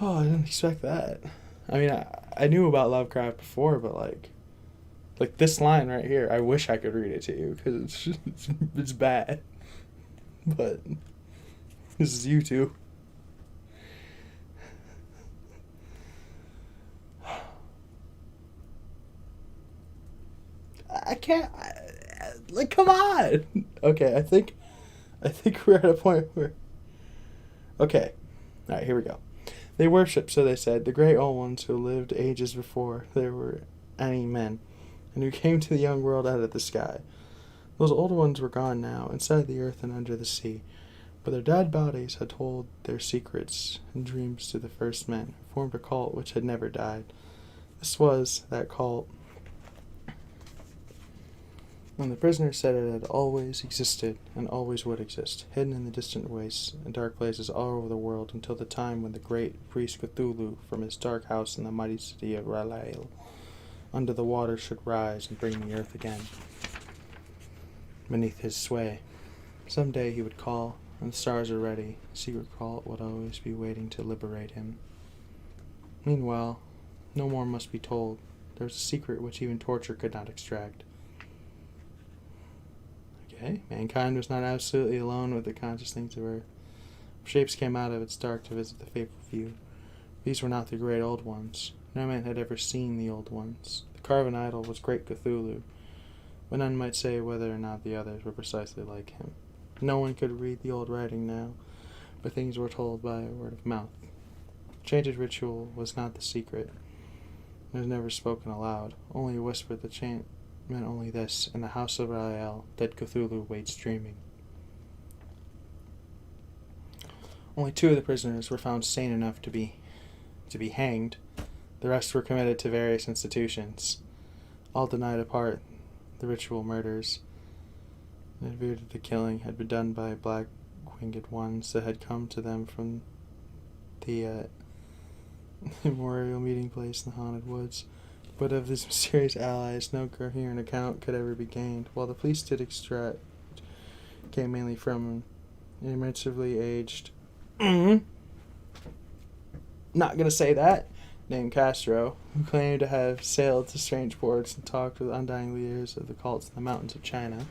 Oh, I didn't expect that. I mean, I knew about Lovecraft before, but like this line right here, I wish I could read it to you because it's bad. But this is you two. I can't. Like, come on. Okay, I think we're at a point where. Okay, all right, here we go. They worshipped, so they said, the great old ones who lived ages before there were any men, and who came to the young world out of the sky. Those old ones were gone now, inside the earth and under the sea, but their dead bodies had told their secrets and dreams to the first men, who formed a cult which had never died. This was that cult. And the prisoners said it had always existed and always would exist, hidden in the distant wastes and dark places all over the world until the time when the great priest Cthulhu, from his dark house in the mighty city of Ralail, under the water should rise and bring the earth again beneath his sway. Some day he would call, and the stars are ready. The secret cult would always be waiting to liberate him. Meanwhile, no more must be told. There was a secret which even torture could not extract. Okay, mankind was not absolutely alone with the conscious things of earth. Shapes came out of its dark to visit the fateful view. These were not the great old ones. No man had ever seen the old ones. The carven idol was great Cthulhu, but none might say whether or not the others were precisely like him. No one could read the old writing now, but things were told by word of mouth. Chanted ritual was not the secret. It was never spoken aloud, only whispered. The chant meant only this: in the house of Rael, dead Cthulhu waits dreaming. Only 2 of the prisoners were found sane enough to be hanged. The rest were committed to various institutions. All denied apart the ritual murders, and admitted the killing had been done by black-winged ones that had come to them from the memorial meeting place in the haunted woods. But of these mysterious allies, no coherent account could ever be gained, while the police did extract came mainly from an immensely aged not gonna say that named Castro, who claimed to have sailed to strange ports and talked with undying leaders of the cults in the mountains of China.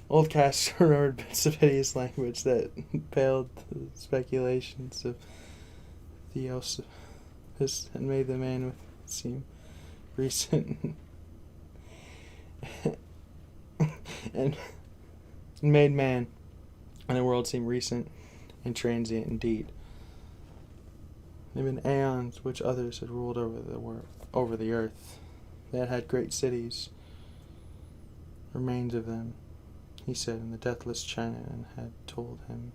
Old Castro remembered bits of hideous language that paled the speculations of Theosophist and made the man seem recent and made man and the world seem recent and transient indeed. There had been aeons which others had ruled over the earth. They had had great cities, remains of them, he said, in the deathless China, and had told him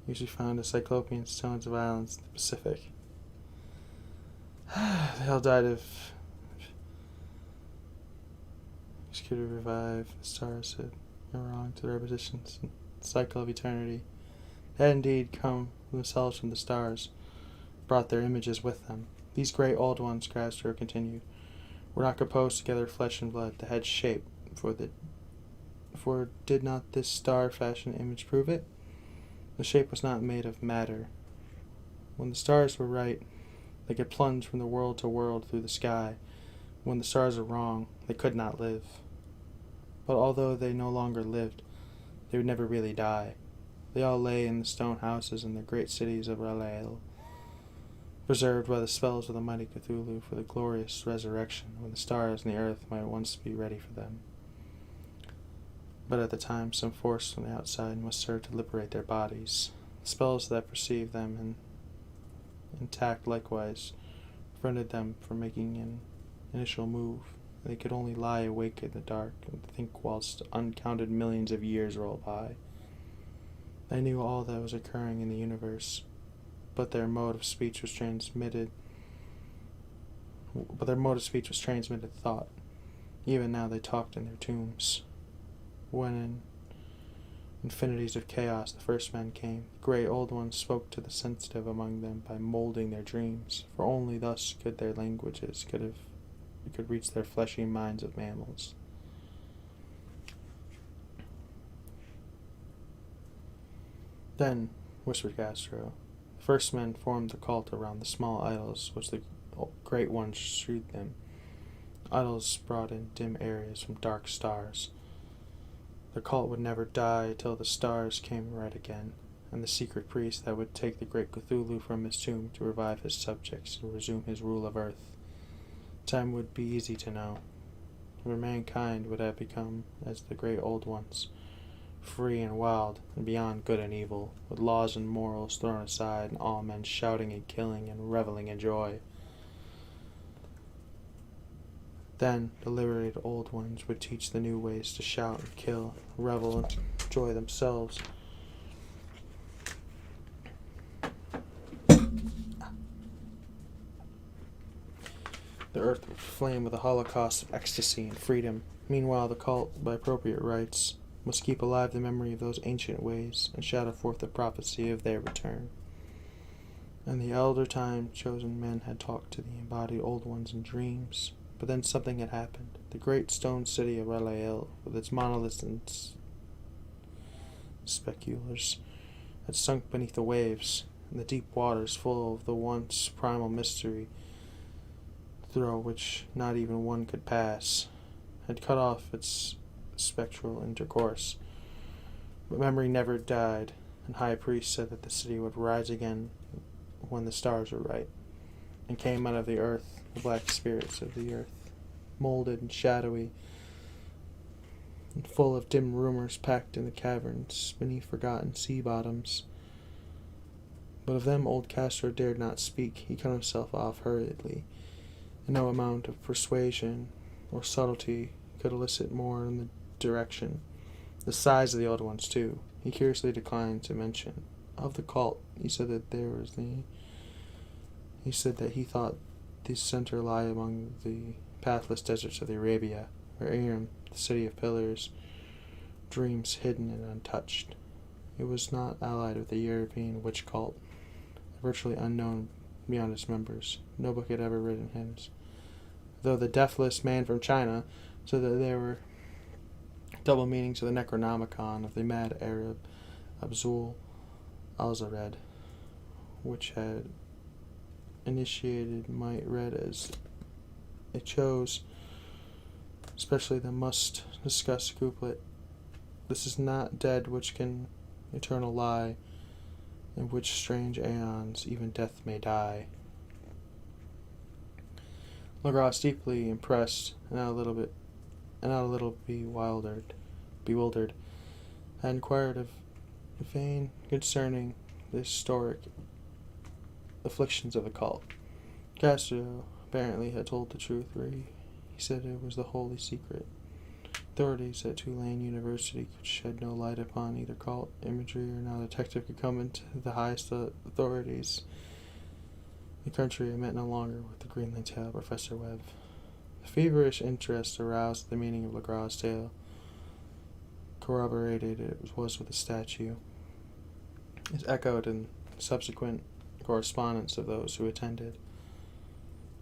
usually found the cyclopean stones of islands in the Pacific. They all died of which could revive the stars had been wrong to the repetitions and cycle of eternity. They had indeed come themselves from the stars, brought their images with them. These great old ones, Castro continued, were not composed together of flesh and blood. They had shape, for did not this star-fashioned image prove it? The shape was not made of matter. When the stars were right, they could plunge from the world to world through the sky. When the stars were wrong, they could not live. But although they no longer lived, they would never really die. They all lay in the stone houses in the great cities of Rael, preserved by the spells of the mighty Cthulhu for the glorious resurrection, when the stars and the earth might once be ready for them. But at the time, some force from the outside must serve to liberate their bodies. The spells that perceived them intact likewise prevented them from making an initial move. They could only lie awake in the dark and think whilst uncounted millions of years rolled by. They knew all that was occurring in the universe, but their mode of speech was transmitted thought. Even now they talked in their tombs. When in infinities of chaos the first men came, the great old ones spoke to the sensitive among them by molding their dreams, for only thus could their languages could reach their fleshy minds of mammals. Then, whispered Castro, the first men formed the cult around the small idols which the great ones strewed them. Idols brought in dim areas from dark stars. The cult would never die till the stars came right again, and the secret priest that would take the great Cthulhu from his tomb to revive his subjects and resume his rule of earth. Time would be easy to know, where mankind would have become as the great old ones, free and wild and beyond good and evil, with laws and morals thrown aside, and all men shouting and killing and reveling in joy. Then the liberated old ones would teach the new ways to shout and kill, revel and enjoy themselves. The earth would flame with a holocaust of ecstasy and freedom. Meanwhile, the cult, by appropriate rites, must keep alive the memory of those ancient ways and shadow forth the prophecy of their return. And the elder time chosen men had talked to the embodied old ones in dreams. But then something had happened. The great stone city of Rael, with its monoliths and speculars, had sunk beneath the waves, and the deep waters full of the once primal mystery through which not even one could pass, had cut off its spectral intercourse. But memory never died, and high priest said that the city would rise again when the stars were right, and came out of the earth the black spirits of the earth, molded and shadowy, and full of dim rumors packed in the caverns beneath forgotten sea bottoms. But of them old Castro dared not speak. He cut himself off hurriedly, and no amount of persuasion or subtlety could elicit more in the direction. The size of the old ones, too, he curiously declined to mention. Of the cult, he said that he thought the center lie among the pathless deserts of the Arabia, where Aram, the city of pillars, dreams hidden and untouched. It was not allied with the European witch cult, virtually unknown beyond its members. No book had ever written hymns. Though the deathless man from China said that there were double meanings of the Necronomicon of the mad Arab Abzul al-Zared, which had initiated might read as it chose, especially the must discuss couplet. This is not dead which can eternal lie, in which strange aeons even death may die. Legras, deeply impressed and not a little bewildered, had inquired of Vane concerning the historic afflictions of the cult. Castro apparently had told the truth, where he said it was the holy secret. Authorities at Tulane University could shed no light upon either cult imagery, or no detective could come into the highest authorities. The country met no longer with the Greenland tale of Professor Webb. The feverish interest aroused at the meaning of Legras' tale corroborated it was with the statue. It echoed in subsequent correspondence of those who attended,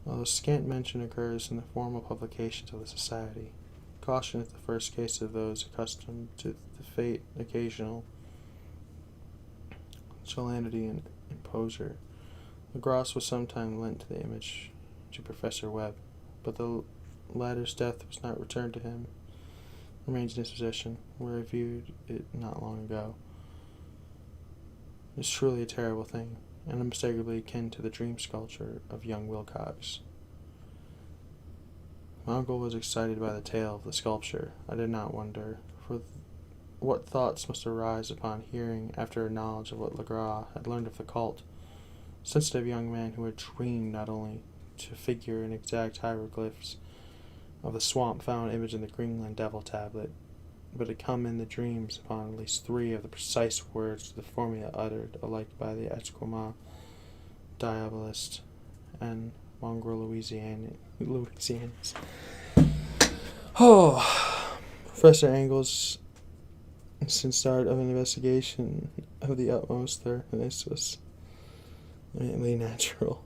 although scant mention occurs in the formal publications of the Society. Caution is the first case of those accustomed to the fate occasional solemnity and imposure. Legras was sometime lent to the image to Professor Webb, but the latter's death was not returned to him. It remains in his possession, where I viewed it not long ago. It is truly a terrible thing, and unmistakably akin to the dream sculpture of young Wilcox. My uncle was excited by the tale of the sculpture. I did not wonder, for what thoughts must arise upon hearing, after a knowledge of what Legras had learned of the cult. Sensitive young man who had dreamed not only to figure in exact hieroglyphs of the swamp-found image in the Greenland Devil tablet, but had come in the dreams upon at least 3 of the precise words of the formula uttered alike by the Esquimaux, Diabolist, and mongrel Louisianans. Professor Engel's instant start of an investigation of the utmost thoroughness was eminently natural.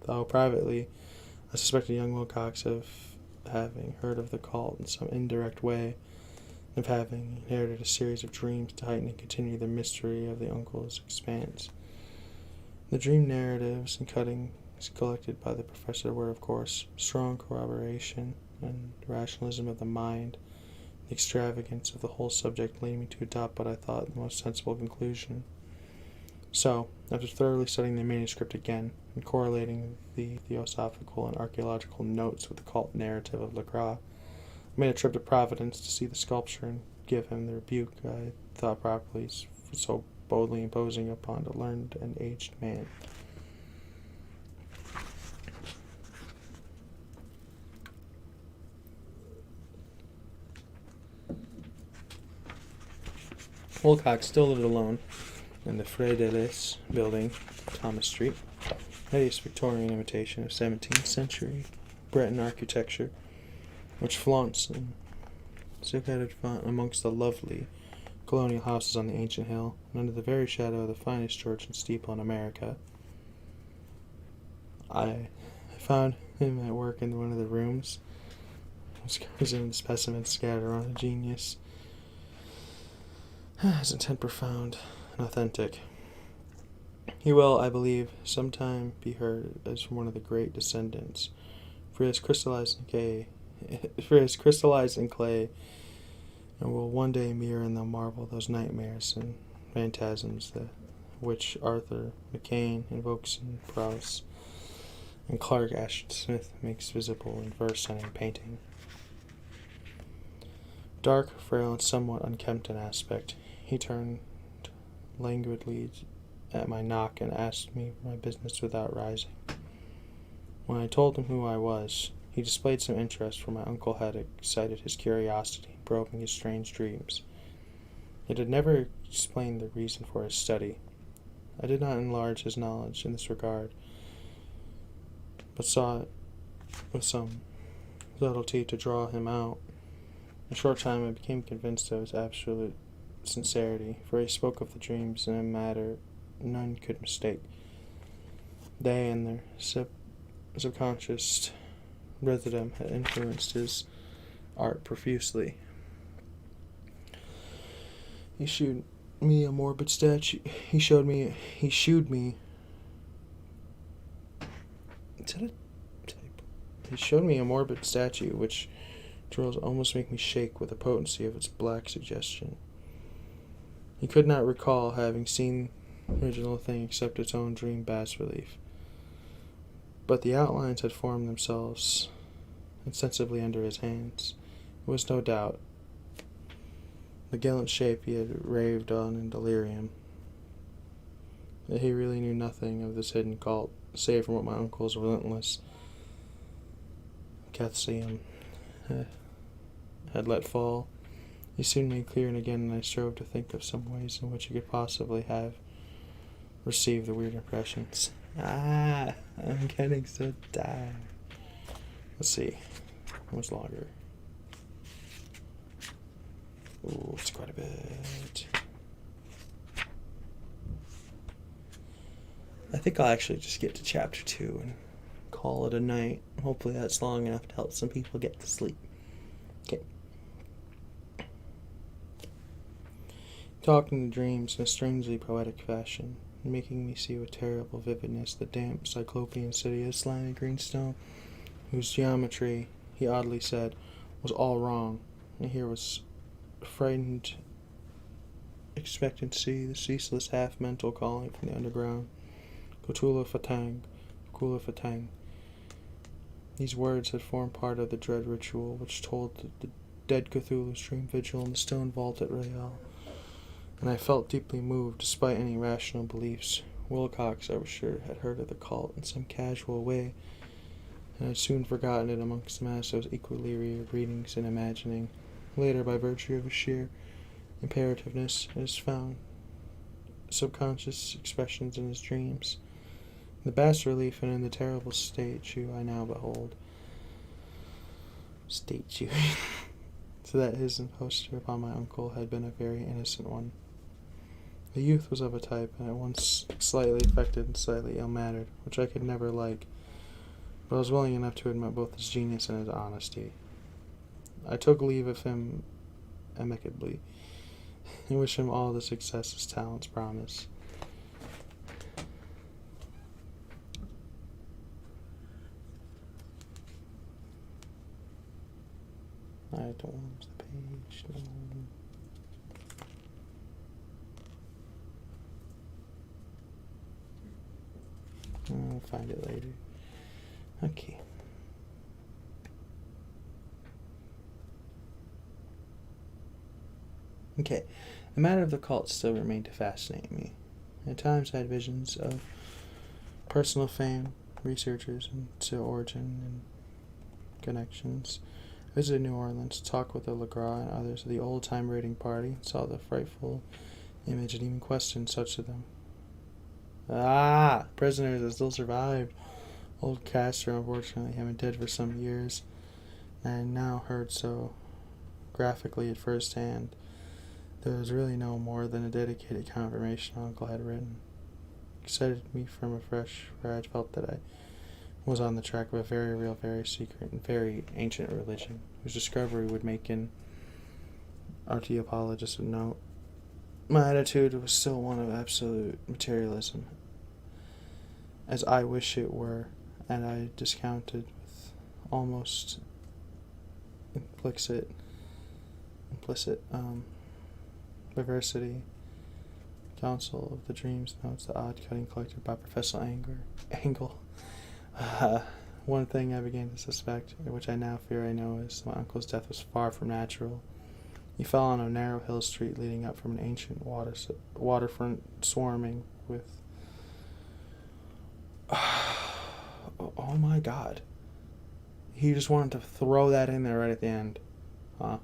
Though privately, I suspected young Wilcox of having heard of the cult in some indirect way, and of having inherited a series of dreams to heighten and continue the mystery of the uncle's expanse. The dream narratives and cuttings collected by the professor were, of course, strong corroboration and rationalism of the mind, the extravagance of the whole subject leading me to adopt what I thought the most sensible conclusion. So, after thoroughly studying the manuscript again, and correlating the theosophical and archaeological notes with the cult narrative of Legras, I made a trip to Providence to see the sculpture and give him the rebuke I thought properly for so boldly imposing upon a learned and aged man. Wilcox still lived alone in the Frais de Lis building, Thomas Street, hideous Victorian imitation of 17th century Breton architecture, which flaunts in silk-headed font amongst the lovely colonial houses on the ancient hill, and under the very shadow of the finest church and steeple in America. I found him at work in one of the rooms. Examining specimens scattered around the genius. His intent profound and authentic. He will, I believe, sometime be heard as from one of the great descendants, for he has crystallized in clay, and will one day mirror in the marble those nightmares and phantasms which Arthur McCain invokes in prose, and Clark Ashton Smith makes visible in verse and in painting. Dark, frail, and somewhat unkempt in aspect, he turned languidly at my knock and asked me my business without rising. When I told him who I was, he displayed some interest, for my uncle had excited his curiosity in probing his strange dreams. It had never explained the reason for his study. I did not enlarge his knowledge in this regard, but saw it with some subtlety to draw him out. In a short time I became convinced of his absolute sincerity, for he spoke of the dreams in a manner none could mistake. They and their subconscious rhythm had influenced his art profusely. He showed me a morbid statue. He showed me. Is that a type? He showed me a morbid statue, which drills almost make me shake with the potency of its black suggestion. He could not recall having seen the original thing except its own dream bas relief. But the outlines had formed themselves insensibly under his hands. It was no doubt the gallant shape he had raved on in delirium. That he really knew nothing of this hidden cult, save from what my uncle's relentless Catholicism had let fall. He soon made clear, and again I strove to think of some ways in which he could possibly have received the weird impressions. I'm getting so tired. Let's see. How much longer? Ooh, it's quite a bit. I think I'll actually just get to chapter 2 and call it a night. Hopefully that's long enough to help some people get to sleep. Okay. Talking in dreams in a strangely poetic fashion, making me see with terrible vividness the damp cyclopean city of slimy greenstone, whose geometry, he oddly said, was all wrong, and here was frightened expectancy, the ceaseless half-mental calling from the underground. Kutula Fatang, Kula Fatang. These words had formed part of the dread ritual which told the dead Cthulhu's dream vigil in the stone vault at Royale, and I felt deeply moved despite any rational beliefs. Wilcox, I was sure, had heard of the cult in some casual way, and had soon forgotten it amongst the mass of equally readings and imagining. Later, by virtue of a sheer imperativeness, it has found subconscious expressions in his dreams. In the bas relief and in the terrible statue I now behold. Statue. So that his imposture upon my uncle had been a very innocent one. The youth was of a type, and at once slightly affected and slightly ill-mannered, which I could never like, but I was willing enough to admit both his genius and his honesty. I took leave of him amicably, and wish him all the success his talents promise. I don't want the page, no. I'll find it later. Okay. Okay. The matter of the cult still remained to fascinate me. At times I had visions of personal fame, researchers into origin and connections. I visited New Orleans, talked with the Legras and others of the old-time raiding party, and saw the frightful image and even questioned such of them. Prisoners that still survived. Old Castor, unfortunately, having dead for some years, and now heard so graphically at first hand. There was really no more than a dedicated confirmation Uncle had written. Excited me from afresh, for I had felt that I was on the track of a very real, very secret, and very ancient religion, whose discovery would make an archaeologist of note. My attitude was still one of absolute materialism, as I wish it were, and I discounted with almost implicit perversity Council of the Dreams notes the odd cutting collected by Professor Angle. One thing I began to suspect, which I now fear I know, is my uncle's death was far from natural. He fell on a narrow hill street leading up from an ancient waterfront swarming with... Oh my god. He just wanted to throw that in there right at the end. Huh?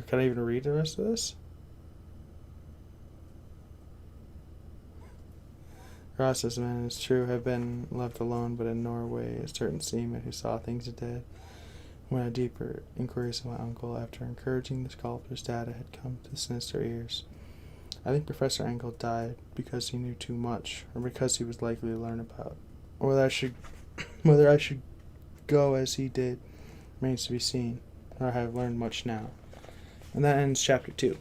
Can I even read the rest of this? Ross's men, it's true, have been left alone, but in Norway, a certain seaman who saw things it did went a deeper inquiries of my uncle after encouraging the sculptor's data had come to sinister ears. I think Professor Engel died because he knew too much, or because he was likely to learn about. Whether I should go as he did remains to be seen, or I have learned much now. And that ends chapter 2.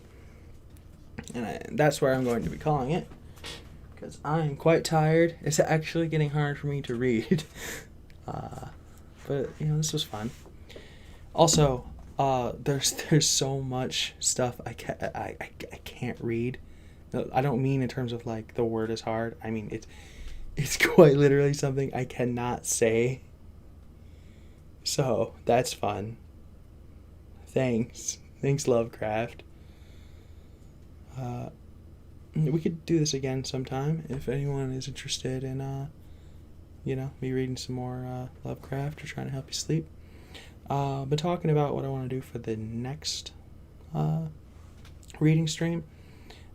And that's where I'm going to be calling it, because I'm quite tired. It's actually getting hard for me to read. But, this was fun. Also, there's so much stuff I can't read. I don't mean in terms of, like, the word is hard. I mean, it's quite literally something I cannot say. So, that's fun. Thanks, Lovecraft. We could do this again sometime if anyone is interested in, me reading some more Lovecraft or trying to help you sleep. Been talking about what I want to do for the next reading stream,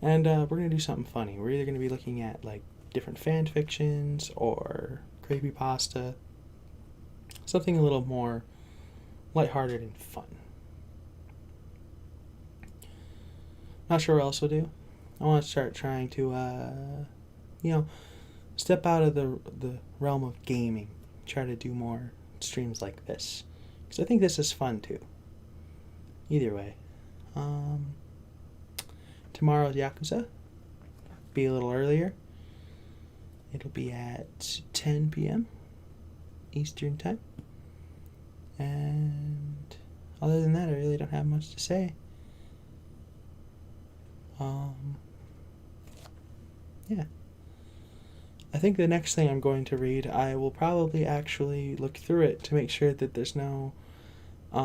and we're going to do something funny. We're either going to be looking at, like, different fan fictions or creepypasta, something a little more lighthearted and fun. Not sure what else we'll do. I want to start trying to, step out of the realm of gaming. Try to do more streams like this. Because I think this is fun, too. Either way. Tomorrow's Yakuza. Be a little earlier. It'll be at 10 p.m. Eastern Time. And other than that, I really don't have much to say. Yeah. I think the next thing I'm going to read, I will probably actually look through it to make sure that there's no, I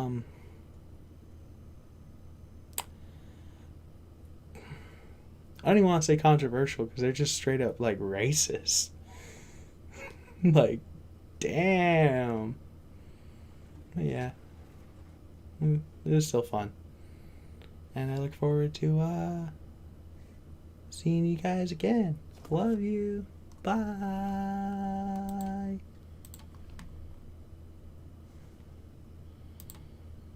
don't even want to say controversial, because they're just straight up, like, racist. Like, damn. But yeah. It is still fun. And I look forward to, seeing you guys again. Love you. Bye.